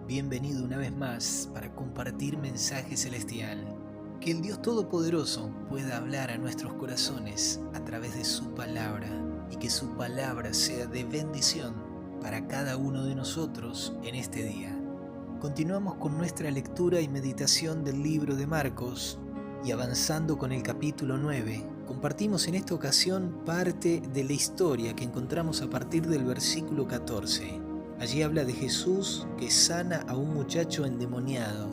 Bienvenido una vez más para compartir mensaje celestial. Que el Dios Todopoderoso pueda hablar a nuestros corazones a través de su palabra y que su palabra sea de bendición para cada uno de nosotros en este día. Continuamos con nuestra lectura y meditación del libro de Marcos y avanzando con el capítulo 9, compartimos en esta ocasión parte de la historia que encontramos a partir del versículo 14. Allí habla de Jesús que sana a un muchacho endemoniado.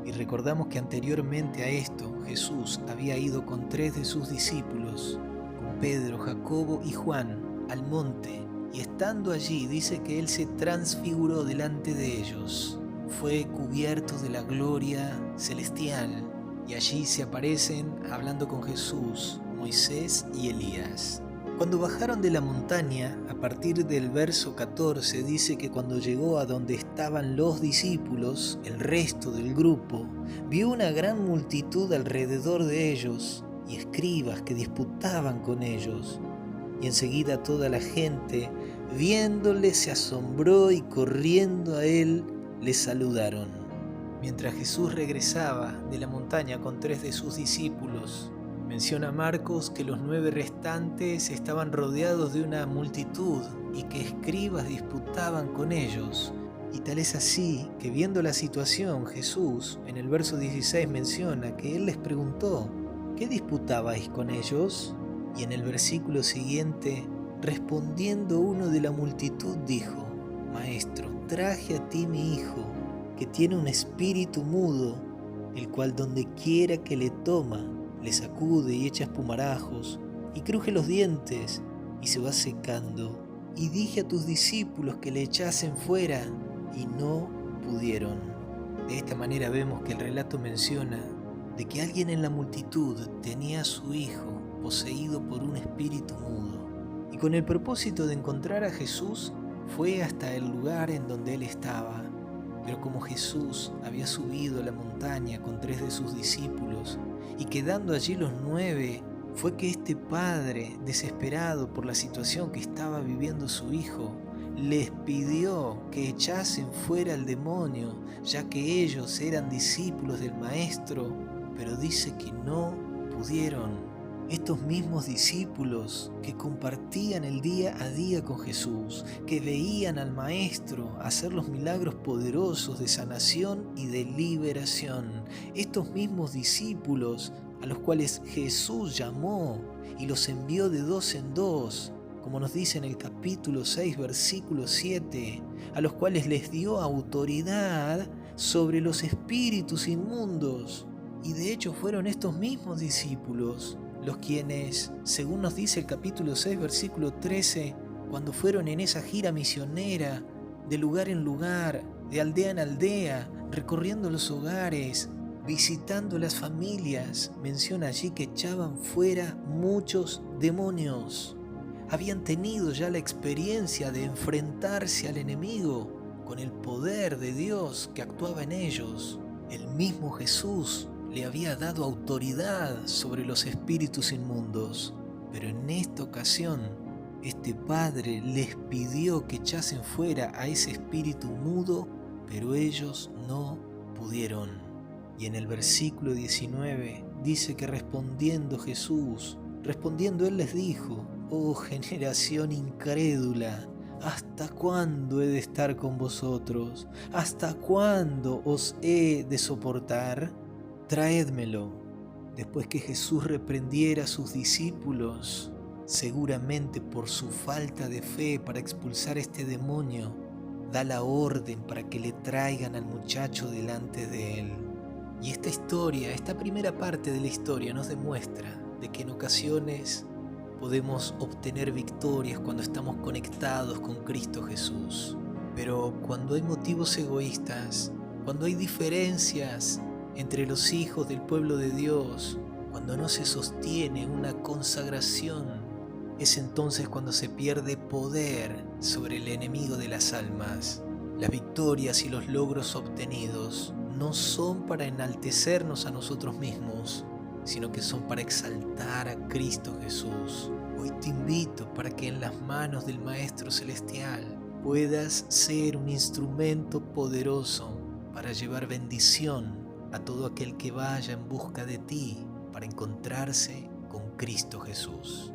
Y recordamos que anteriormente a esto Jesús había ido con 3 de sus discípulos, con Pedro, Jacobo y Juan, al monte. Y estando allí dice que Él se transfiguró delante de ellos. Fue cubierto de la gloria celestial. Y allí se aparecen hablando con Jesús, Moisés y Elías. Cuando bajaron de la montaña, a partir del verso 14 dice que cuando llegó a donde estaban los discípulos, el resto del grupo, vio una gran multitud alrededor de ellos y escribas que disputaban con ellos. Y enseguida toda la gente, viéndole, se asombró y corriendo a él, le saludaron. Mientras Jesús regresaba de la montaña con 3 de sus discípulos, menciona Marcos que los 9 restantes estaban rodeados de una multitud y que escribas disputaban con ellos. Y tal es así que viendo la situación, Jesús en el verso 16 menciona que Él les preguntó: ¿qué disputabais con ellos? Y en el versículo siguiente, respondiendo uno de la multitud dijo: Maestro, traje a ti mi hijo, que tiene un espíritu mudo, el cual donde quiera que le toma, le sacude y echa espumarajos, y cruje los dientes, y se va secando. Y dije a tus discípulos que le echasen fuera, y no pudieron. De esta manera vemos que el relato menciona de que alguien en la multitud tenía a su hijo poseído por un espíritu mudo. Y con el propósito de encontrar a Jesús, fue hasta el lugar en donde él estaba. Pero como Jesús había subido a la montaña con 3 de sus discípulos, y quedando allí los 9, fue que este padre, desesperado por la situación que estaba viviendo su hijo, les pidió que echasen fuera al demonio, ya que ellos eran discípulos del Maestro, pero dice que no pudieron. Estos mismos discípulos que compartían el día a día con Jesús, que veían al Maestro hacer los milagros poderosos de sanación y de liberación. Estos mismos discípulos a los cuales Jesús llamó y los envió de 2 en 2, como nos dice en el capítulo 6, versículo 7, a los cuales les dio autoridad sobre los espíritus inmundos. Y de hecho fueron estos mismos discípulos los quienes, según nos dice el capítulo 6, versículo 13, cuando fueron en esa gira misionera, de lugar en lugar, de aldea en aldea, recorriendo los hogares, visitando las familias, menciona allí que echaban fuera muchos demonios. Habían tenido ya la experiencia de enfrentarse al enemigo con el poder de Dios que actuaba en ellos. El mismo Jesús le había dado autoridad sobre los espíritus inmundos, pero en esta ocasión este padre les pidió que echasen fuera a ese espíritu mudo, pero ellos no pudieron. Y en el versículo 19 dice que respondiendo él les dijo: oh generación incrédula, ¿hasta cuándo he de estar con vosotros? ¿Hasta cuándo os he de soportar? Traédmelo. Después que Jesús reprendiera a sus discípulos, seguramente por su falta de fe para expulsar este demonio, da la orden para que le traigan al muchacho delante de él. Y esta historia, esta primera parte de la historia nos demuestra de que en ocasiones podemos obtener victorias cuando estamos conectados con Cristo Jesús. Pero cuando hay motivos egoístas, cuando hay diferencias entre los hijos del pueblo de Dios, cuando no se sostiene una consagración, es entonces cuando se pierde poder sobre el enemigo de las almas. Las victorias y los logros obtenidos no son para enaltecernos a nosotros mismos, sino que son para exaltar a Cristo Jesús. Hoy te invito para que en las manos del Maestro Celestial puedas ser un instrumento poderoso para llevar bendición a todo aquel que vaya en busca de ti para encontrarse con Cristo Jesús.